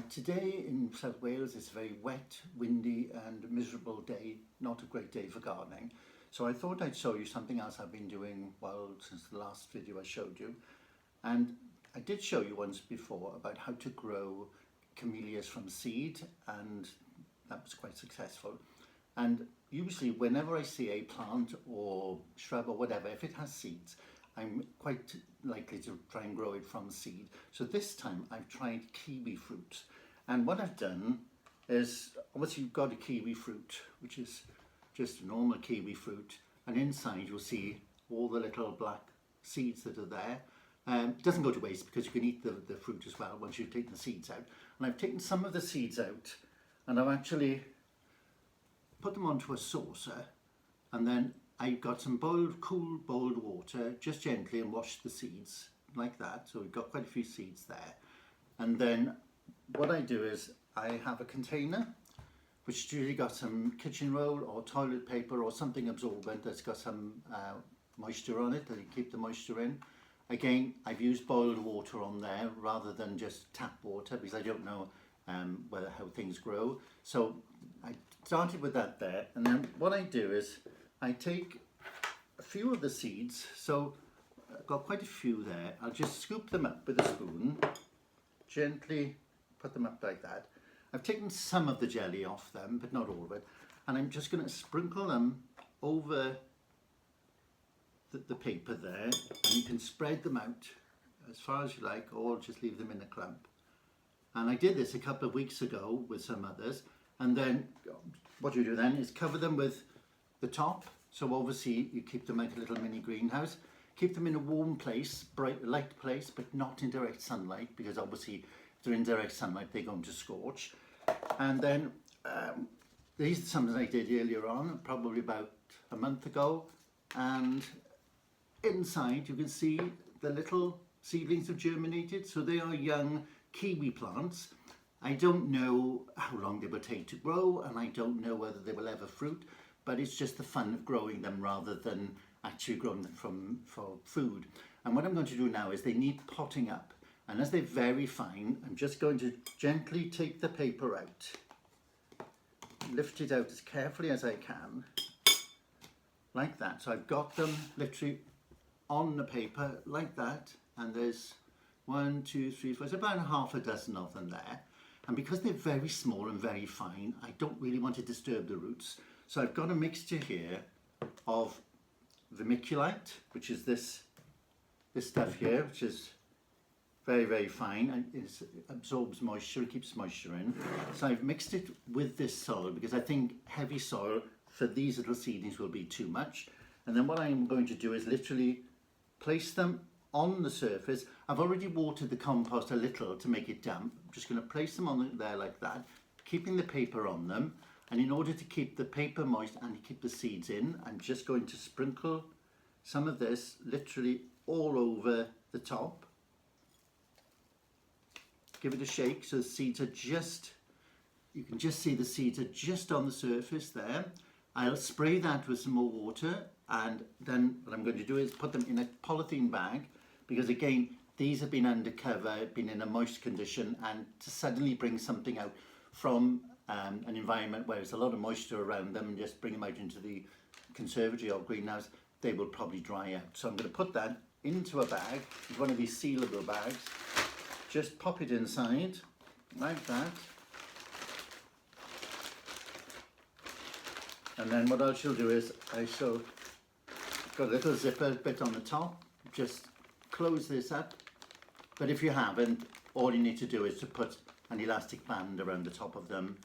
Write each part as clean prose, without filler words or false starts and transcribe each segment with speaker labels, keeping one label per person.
Speaker 1: Today in South Wales it's a very wet, windy and miserable day, not a great day for gardening. So I thought I'd show you something else I've been doing since the last video I showed you. And I did show you once before about how to grow camellias from seed, and that was quite successful. And usually whenever I see a plant or shrub or whatever, if it has seeds, I'm quite likely to try and grow it from seed. So this time I've tried kiwi fruit. And what I've done is, obviously you've got a kiwi fruit, which is just a normal kiwi fruit. And inside you'll see all the little black seeds that are there. It doesn't go to waste because you can eat the fruit as well once you've taken the seeds out. And I've taken some of the seeds out and I've actually put them onto a saucer, and then I've got some cool boiled water, just gently, and washed the seeds like that. So we've got quite a few seeds there. And then what I do is I have a container which usually got some kitchen roll or toilet paper or something absorbent that's got some moisture on it, that you keep the moisture in. Again, I've used boiled water on there rather than just tap water because I don't know how things grow. So I started with that there, and then what I do is I take a few of the seeds, so I've got quite a few there. I'll just scoop them up with a spoon, gently put them up like that. I've taken some of the jelly off them, but not all of it, and I'm just going to sprinkle them over the paper there, and you can spread them out as far as you like, or just leave them in a clump. And I did this a couple of weeks ago with some others, and then what you do then is cover them with the top. So obviously you keep them like a little mini greenhouse. Keep them in a warm place, bright light place, but not in direct sunlight, because obviously if they're in direct sunlight they're going to scorch. And then these are some that I did earlier on, probably about a month ago, and inside you can see the little seedlings have germinated. So they are young kiwi plants. I don't know how long they will take to grow, and I don't know whether they will ever fruit, but it's just the fun of growing them rather than actually growing them for food. And what I'm going to do now is they need potting up, and as they're very fine, I'm just going to gently take the paper out, lift it out as carefully as I can, like that. So I've got them literally on the paper like that, and there's 1, 2, 3, 4, it's about half a dozen of them there. And because they're very small and very fine, I don't really want to disturb the roots. So I've got a mixture here of vermiculite, which is this stuff here, which is very fine, and it absorbs moisture, it keeps moisture in. So I've mixed it with this soil because I think heavy soil for these little seedlings will be too much. And then what I'm going to do is literally place them on the surface. I've already watered the compost a little to make it damp. I'm just going to place them on there like that, keeping the paper on them. And in order to keep the paper moist and keep the seeds in, I'm just going to sprinkle some of this literally all over the top. Give it a shake so the seeds are just, you can just see the seeds are just on the surface there. I'll spray that with some more water, and then what I'm going to do is put them in a polythene bag, because again these have been undercover, been in a moist condition, and to suddenly bring something out from an environment where there's a lot of moisture around them and just bring them out into the conservatory or greenhouse, they will probably dry out. So I'm going to put that into a bag, one of these sealable bags, just pop it inside like that. And then what I shall do is I shall got a little zipper bit on the top, just close this up. But if you haven't, all you need to do is to put an elastic band around the top of them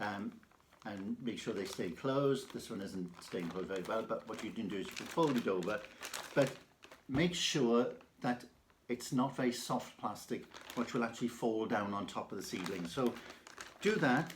Speaker 1: and make sure they stay closed. This one isn't staying closed very well, but what you can do is you can fold it over, but make sure that it's not very soft plastic, which will actually fall down on top of the seedlings. So do that,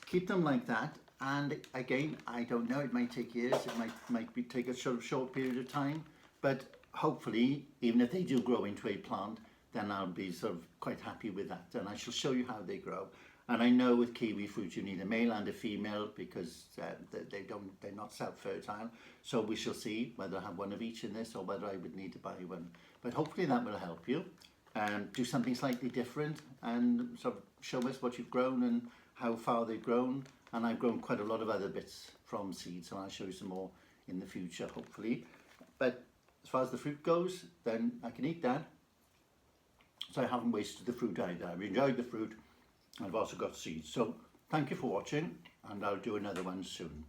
Speaker 1: keep them like that. And again, I don't know, it might take years, it might take a short period of time, but hopefully, even if they do grow into a plant, then I'll be sort of quite happy with that, and I shall show you how they grow. And I know with kiwi fruit you need a male and a female because they're not self-fertile, so we shall see whether I have one of each in this or whether I would need to buy one. But hopefully that will help you. do something slightly different and sort of show us what you've grown and how far they've grown. And I've grown quite a lot of other bits from seeds, and I'll show you some more in the future, hopefully. But as far as the fruit goes, then I can eat that. So I haven't wasted the fruit either. I've enjoyed the fruit. I've also got seeds. So thank you for watching, and I'll do another one soon.